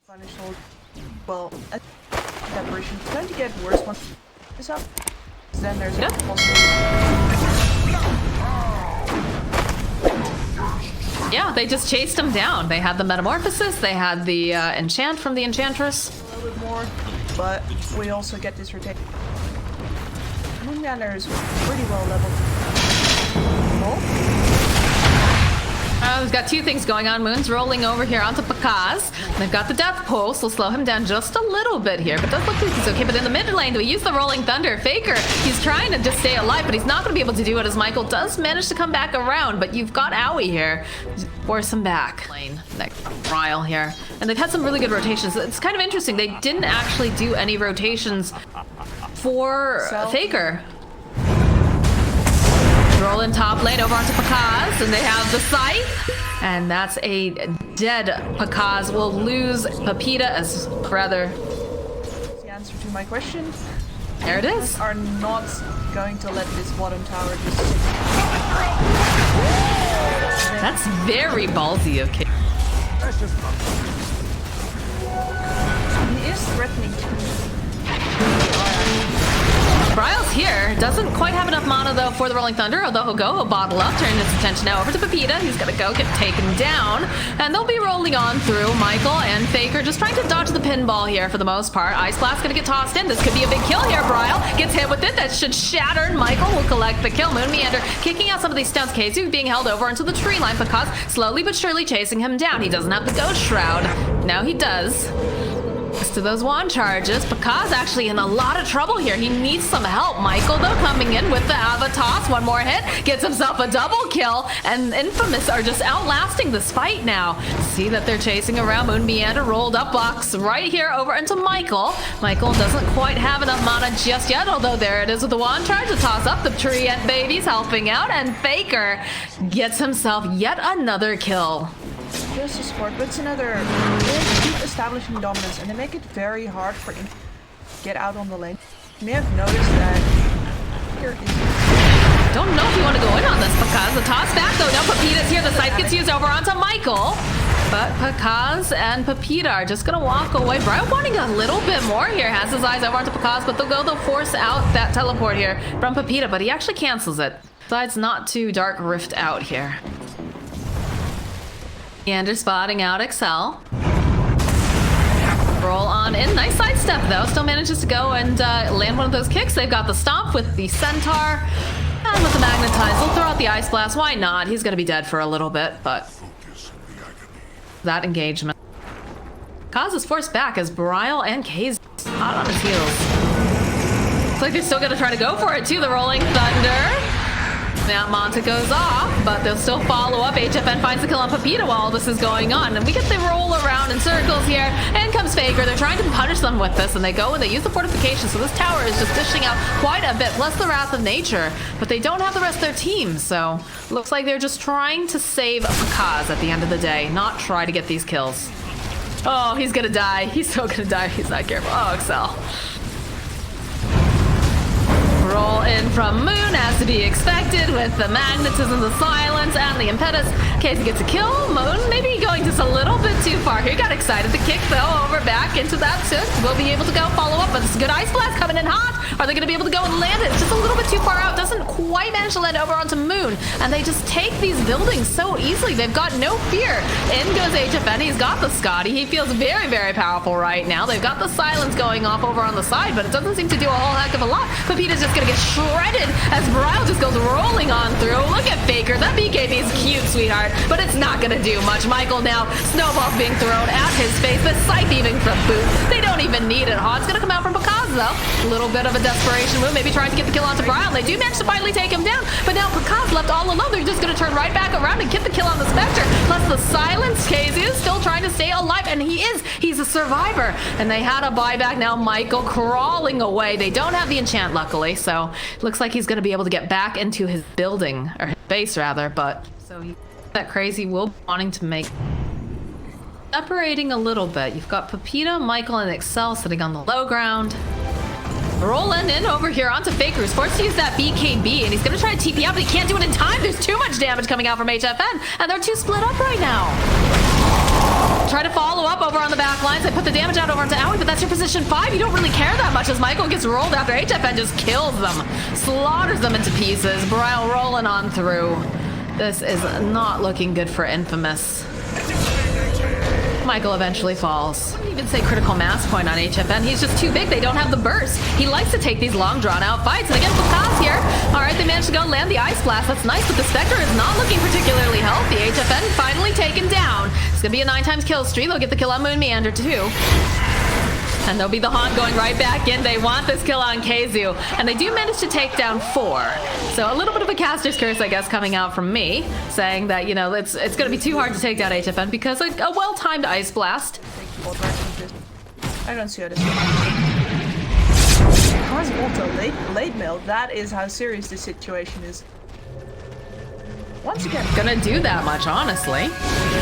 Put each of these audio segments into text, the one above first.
Punish hold. Well, separation is going to get worse once this up. Then there's a possibility. Yeah, they just chased him down. They had the metamorphosis, they had the enchant from the enchantress. A little bit more, but we also get this rotation. Moonlander is pretty well leveled. Oh. We've got two things going on. Moon's rolling over here onto Pakaz. They've got the death pulse. Will slow him down just a little bit here, but does look like he's okay. But in the mid lane, we use the rolling thunder. Faker, he's trying to just stay alive, but he's not going to be able to do it as Michael does manage to come back around. But you've got Owie here. Force him back. Lane, next trial here. And they've had some really good rotations. It's kind of interesting. They didn't actually do any rotations for Faker. Rolling top lane over onto Pakaz, and they have the scythe. And that's a dead Pakaz. Will lose Pepita as rather. The answer to my question. There it is. Are not going to let this bottom tower just. That's very ballsy of Kate. He is threatening to. Bryle's here. Doesn't quite have enough mana, though, for the Rolling Thunder, although he'll bottle up, turn his attention now over to Pepita. He's gonna go get taken down, and they'll be rolling on through. Michael and Faker just trying to dodge the pinball here for the most part. Ice Blast gonna get tossed in. This could be a big kill here. Bryle gets hit with it. That should shatter, and Michael will collect the kill. Moon Meander kicking out some of these stunts. KZ being held over into the tree line because slowly but surely chasing him down. He doesn't have the Ghost Shroud. Now he does. To those wand charges, Pakaz actually in a lot of trouble here. He needs some help. Michael, though, coming in with the Avatos. One more hit, gets himself a double kill, and Infamous are just outlasting this fight now. See that they're chasing around. Moon Meander rolled up box right here over into Michael. Michael doesn't quite have enough mana just yet, although there it is with the wand charge to toss up. The tree and babies helping out, and Faker gets himself yet another kill. Just a sport, but it's another. They keep establishing dominance, and they make it very hard for him to get out on the lane. You may have noticed that here is. Don't know if you want to go in on this because the toss back though. Now Pepita's here. The scythe gets used over onto Michael. But Pakaz and Pepita are just going to walk away. Brian wanting a little bit more here. Has his eyes over onto Pakaz, but they'll force out that teleport here from Pepita, but he actually cancels it. Decides not to Dark Rift out here. Meander spotting out Excel. Roll on in. Nice sidestep, though. Still manages to go and land one of those kicks. They've got the stomp with the centaur. And with the magnetize, they'll throw out the ice blast. Why not? He's going to be dead for a little bit, but that engagement. Kaz is forced back as Bryle and Kay's hot on his heels. Looks like they're still going to try to go for it, too. The Rolling Thunder. Now Monta goes off, but they'll still follow up. HFN finds the kill on Pepita while all this is going on. And we get the roll around in circles here. And comes Faker. They're trying to punish them with this. And they go and they use the fortification. So this tower is just dishing out quite a bit. Plus the Wrath of Nature. But they don't have the rest of their team. So looks like they're just trying to save Pakaz at the end of the day. Not try to get these kills. Oh, he's going to die. He's so going to die if he's not careful. Oh, Excel. Roll in from Moon, as to be expected, with the magnetism, the silence, and the impetus. Casey gets a kill. Moon maybe going just a little bit too far here. Got excited to kick, though, over back into that soon. We'll be able to go follow up, but it's a good ice blast coming in hot. Are they going to be able to go and land it? It's just a little bit too far out. Doesn't quite manage to land over onto Moon. And they just take these buildings so easily. They've got no fear. In goes HFN. He's got the Scotty. He feels very, very powerful right now. They've got the silence going off over on the side, but it doesn't seem to do a whole heck of a lot. Pepita's just gonna get shredded as Bryle just goes rolling on through. Look at Faker. That BKB is cute, sweetheart, but it's not gonna do much. Michael now, snowballs being thrown at his face. The scythe even from boot. They don't even need it. Hod's gonna come out from Pakaz, though. A little bit of a desperation move, maybe trying to get the kill onto Bryle. They do manage to finally take him down, but now Pakaz left all alone. They're just gonna turn right back around and get the kill on the Spectre. Plus the silence. KZ is still trying to stay alive, and he's a survivor. And they had a buyback. Now Michael crawling away. They don't have the enchant, luckily, so looks like he's going to be able to get back into his building, or his base rather, but so that crazy will be wanting to make separating a little bit. You've got Pepita, Michael, and Excel sitting on the low ground. Rolling in over here onto Faker, who's forced to use that BKB, and he's going to try to TP out, but he can't do it in time. There's too much damage coming out from HFN, and they're too split up right now. try to follow up over on the back lines. They put the damage out over onto Owie, but that's your position 5. You don't really care that much as Michael gets rolled after HFN just kills them, slaughters them into pieces. Brile rolling on through. This is not looking good for Infamous. Michael eventually falls. I wouldn't even say critical mass point on HFN. He's just too big. They don't have the burst. He likes to take these long, drawn-out fights. And again, Picas here. All right, they managed to go land the Ice Blast. That's nice, but the Spectre is not looking particularly healthy. HFN finally taken down. It's going to be a 9x kill streak. They'll get the kill on Moon Meander, too. And there'll be the Haunt going right back in. They want this kill on KZU. And they do manage to take down 4. So a little bit of a caster's curse, I guess, coming out from me, saying that, you know, it's going to be too hard to take down HFN because a well-timed Ice Blast. I don't see how this Cars auto late mail. That is how serious this situation is. Once again, gonna do that much, honestly.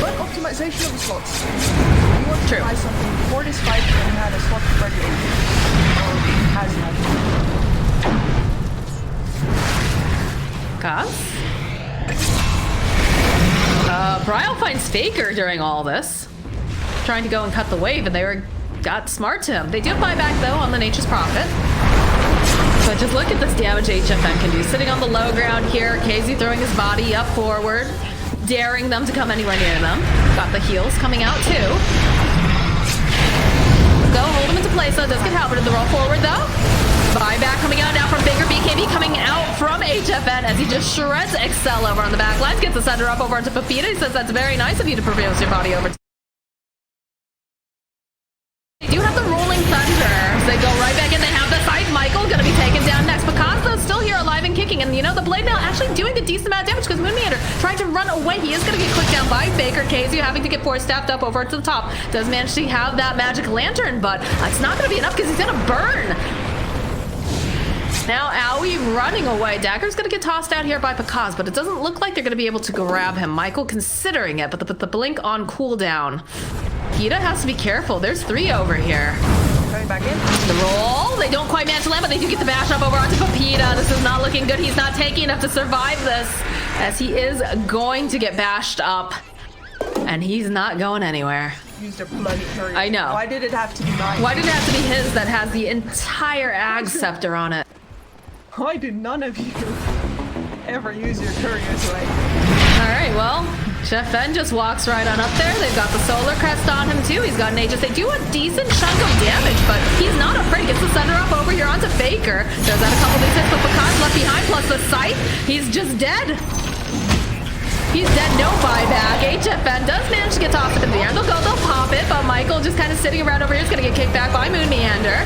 But optimization of the slots. You want to try something before this fight and you had a slot ready. Or has not. Brile finds Faker during all this, trying to go and cut the wave, and they got smart to him. They do buy back though on the Nature's Prophet. But just look at this damage HFN can do. Sitting on the low ground here, KZ throwing his body up forward, daring them to come anywhere near them. Got the heals coming out too. Go hold him into place though. Does get Halberd in the roll forward though. Buyback coming out now from Baker. BKB coming out from HFN as he just shreds Excel over on the back lines. Gets the sender up over onto Pepita. He says that's very nice of you to propose your body over. They do have the Rolling Thunder. They go right back in. They have the fight. Michael gonna be taken down next. Picasso still here alive and kicking. And you know, the Blade Mail actually doing a decent amount of damage because Moon Meander trying to run away. He is gonna get clicked down by Baker. KZU having to get force staffed up over to the top. Does manage to have that magic lantern, but it's not gonna be enough because he's gonna burn. Now Owie running away. Dagger's gonna get tossed out here by Picas, but it doesn't look like they're gonna be able to grab him. Michael considering it, but the blink on cooldown. Peta has to be careful. There's 3 over here. Coming back in. The roll. They don't quite match the land, but they do get the bash up over onto Pepita. This is not looking good. He's not taking enough to survive this, as he is going to get bashed up. And he's not going anywhere. Used a bloody courier. I know. Why did it have to be mine? Why did it have to be his that has the entire Ag Scepter on it? Why do none of you ever use your couriers right? Alright, well, Chef Ben just walks right on up there. They've got the Solar Crest on him too. He's got an Aegis. They do a decent chunk of damage, but he's not afraid. Gets the Thunder up over here onto Faker. Throws out a couple of these hits, but Picard's left behind, plus the sight. He's just dead. He's dead, no buyback. HFN does manage to get tossed up in the air. They'll pop it, but Michael just kind of sitting around over here is going to get kicked back by Moon Meander.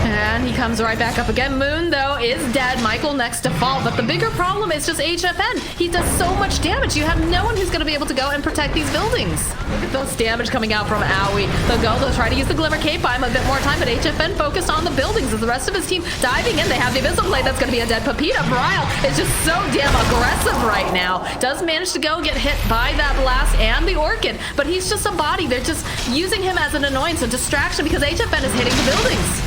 And he comes right back up again. Moon, though, is dead. Michael next to fall. But the bigger problem is just HFN. He does so much damage. You have no one who's going to be able to go and protect these buildings. Look at those damage coming out from Owie. They'll try to use the Glimmer Cape, buy him a bit more time, but HFN focused on the buildings as the rest of his team diving in. They have the Abyssal Blade. That's going to be a dead Pepita. Brile is just so damn aggressive right now. Does manage to go and get hit by that blast and the Orchid, but he's just a body. They're just using him as an annoyance, a distraction, because HFN is hitting the buildings.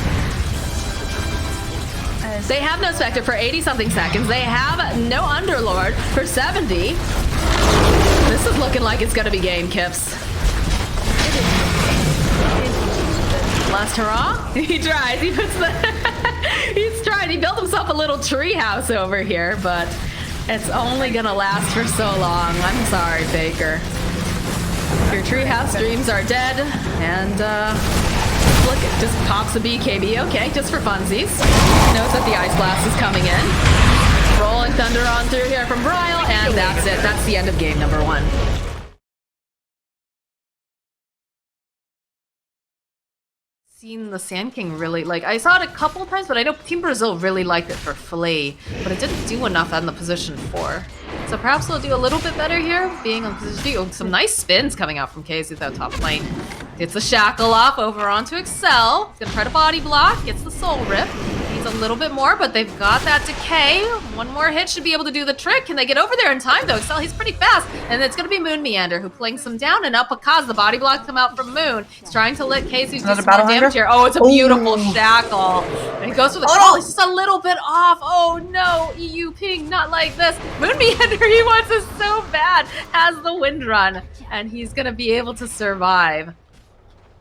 They have no Spectre for 80-something seconds. They have no Underlord for 70. This is looking like it's going to be game, Kips. Last hurrah? He tries. He puts the... He's trying. He built himself a little tree house over here, but it's only going to last for so long. I'm sorry, Baker. Your treehouse dreams are dead, and look, it just pops a BKB. Okay, just for funsies. Knows that the Ice Blast is coming in. Rolling Thunder on through here from Brile, and that's it. That's the end of game number 1. Seen the Sand King really, like, I saw it a couple times, but I know Team Brazil really liked it for Flea, but it didn't do enough on the position 4. So perhaps they'll do a little bit better here, being on position 2. Some nice spins coming out from KZ though, top lane. Gets the Shackle off over onto Excel. He's gonna try to body block, gets the Soul Rip. Needs a little bit more, but they've got that Decay. One more hit should be able to do the trick. Can they get over there in time though? Excel, he's pretty fast. And it's gonna be Moon Meander who plings him down, and now Picas, the body block come out from Moon. He's trying to let KZ do some more damage here. Oh, it's a beautiful Shackle. And he goes for the call. He's just a little bit off. Oh no, EU ping, not like this. Moon Meander, he wants this so bad, has the Wind Run, and he's gonna be able to survive.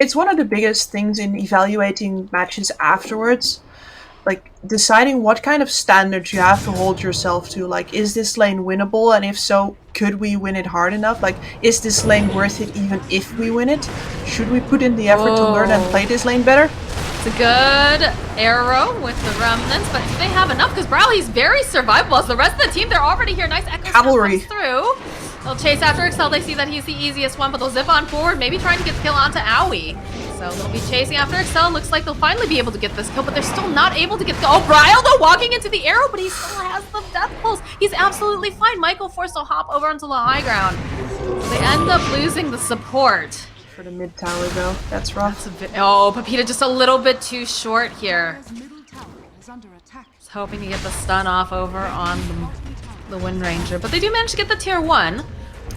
It's one of the biggest things in evaluating matches afterwards. Like, deciding what kind of standards you have to hold yourself to. Like, is this lane winnable? And if so, could we win it hard enough? Like, is this lane worth it even if we win it? Should we put in the effort to learn and play this lane better? It's a good arrow with the remnants, but do they have enough? Because Brawl, he's very survivable. As the rest of the team, they're already here. Nice echo Cavalry comes through. They'll chase after Excel. They see that he's the easiest one, but they'll zip on forward, maybe trying to get the kill onto Owie. So they'll be chasing after Excel. Looks like they'll finally be able to get this kill, but they're still not able to get the... Oh, Bryle, though, walking into the arrow, but he still has the death pulse. He's absolutely fine. Michael forced to hop over onto the high ground. So they end up losing the support. For the mid tower, though. That's rough. Oh, Pepita just a little bit too short here. Just hoping to get the stun off over on the Wind Ranger, but they do manage to get the tier 1.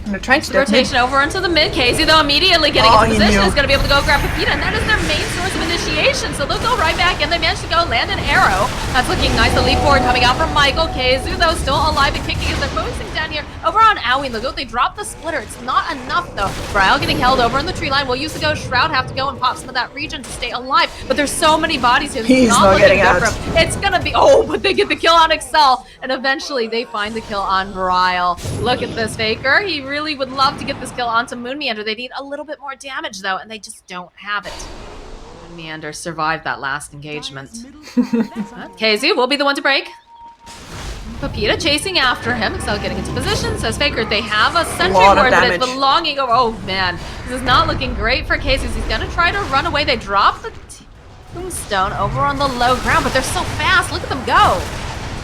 And they're trying to rotation over into the mid. Casey, though, immediately getting into position is going to be able to go grab Pepita, and that is their main source of initiation. So they'll go right back, and they manage to go land an arrow. That's looking nice. The leap forward coming out from Michael. Keizu, though, still alive and kicking as they're focusing down here over on Owie. Look, they drop the splitter. It's not enough, though. Bryle getting held over in the tree line. We'll use the Ghost Shroud, have to go and pop some of that region to stay alive. But there's so many bodies here. He's not getting out. It's going to be... Oh, but they get the kill on Excel, and eventually they find the kill on Bryle. Look at this Faker. He really would love to get this kill onto Moon Meander. They need a little bit more damage, though, and they just don't have it. Moon Meander survived that last engagement. KZ will be the one to break. Pepita chasing after him. Excel getting into position. Says Faker, they have a sentry ward, but it's belonging over. Oh, man. This is not looking great for KZ. He's going to try to run away. They drop the tombstone over on the low ground, but they're so fast. Look at them go.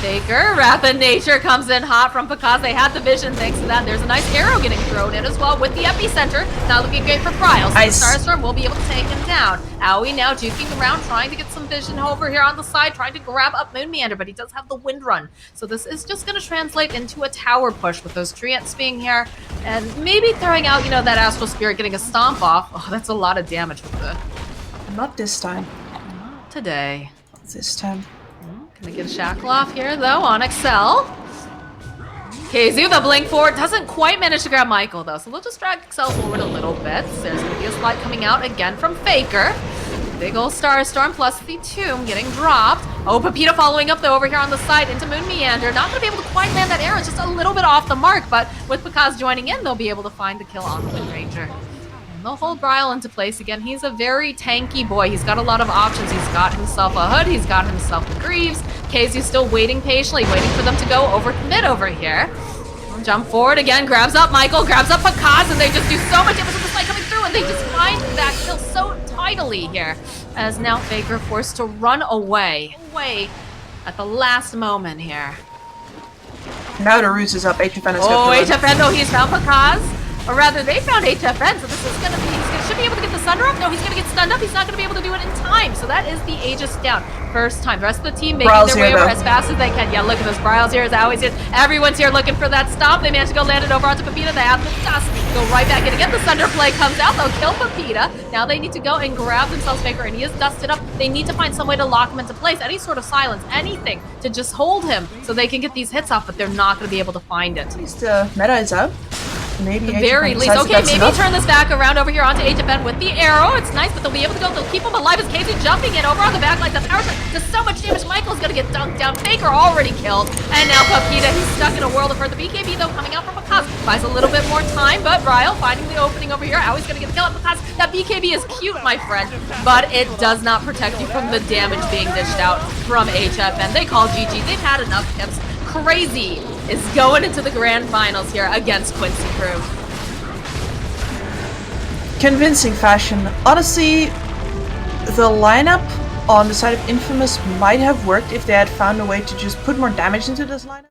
Faker, Rapid Nature comes in hot from Picaz. They had the vision thanks to that. There's a nice arrow getting thrown in as well with the epicenter. Not looking great for Bryle. So nice. Starstorm will be able to take him down. Owie now juking around, trying to get some vision over here on the side, trying to grab up Moon Meander, but he does have the Wind Run. So this is just going to translate into a tower push with those treants being here, and maybe throwing out, you know, that Astral Spirit getting a stomp off. Oh, that's a lot of damage with the... Not this time. Not today. This time. Gonna get a shackle off here, though, on Excel. KZ, the blink forward, doesn't quite manage to grab Michael, though, so they'll just drag Excel forward a little bit. There's gonna be a slide coming out again from Faker. Big ol' Starstorm plus the Tomb getting dropped. Oh, Pepita following up, though, over here on the side into Moon Meander. Not gonna be able to quite land that arrow, it's just a little bit off the mark, but with Picaz joining in, they'll be able to find the kill on the Wind Ranger. They'll hold Bryle into place again. He's a very tanky boy. He's got a lot of options. He's got himself a hood. He's got himself the Greaves. KZ's still waiting patiently, waiting for them to go over mid over here. Jump forward again, grabs up Michael, grabs up Picaz, and they just do so much damage with the slide coming through, and they just find that kill so tidily here. As now Faker forced to run away at the last moment here. Now the Roots is up. HFN is Oh, HFN, though, he's found Picaz. Or rather, they found HFN, so this is going to be... should be able to get the Sunder up. No, he's going to get stunned up. He's not going to be able to do it in time. So that is the Aegis down. First time. The rest of the team making their way over as fast as they can. Yeah, look at this. Bryle's here. Owie's here. Everyone's here looking for that stop. They managed to go land it over onto Pepita. They have the dust. Go right back in again. The Sunder play comes out. They'll kill Pepita. Now they need to go and grab themselves Faker, and he is dusted up. They need to find some way to lock him into place. Any sort of silence. Anything to just hold him so they can get these hits off, but they're not going to be able to find it. At least the meta is up. Maybe at the very least. Okay, maybe turn this back around over here onto HFN with the arrow. It's nice, but they'll be able to go. They'll keep him alive as Casey jumping in over on the back like the power shot. Does so much damage. Michael's going to get dunked down. Faker already killed. And now Pepita, he's stuck in a world of hurt. The BKB, though, coming out from Picaz. Buys a little bit more time, but Bryle finding the opening over here. Owie's going to get the kill on Picaz. That BKB is cute, my friend, but it does not protect you from the damage being dished out from HFN. They call GG. They've had enough hits. Crazy is going into the grand finals here against Quincy Crew. Convincing fashion. Honestly, the lineup on the side of Infamous might have worked if they had found a way to just put more damage into this lineup.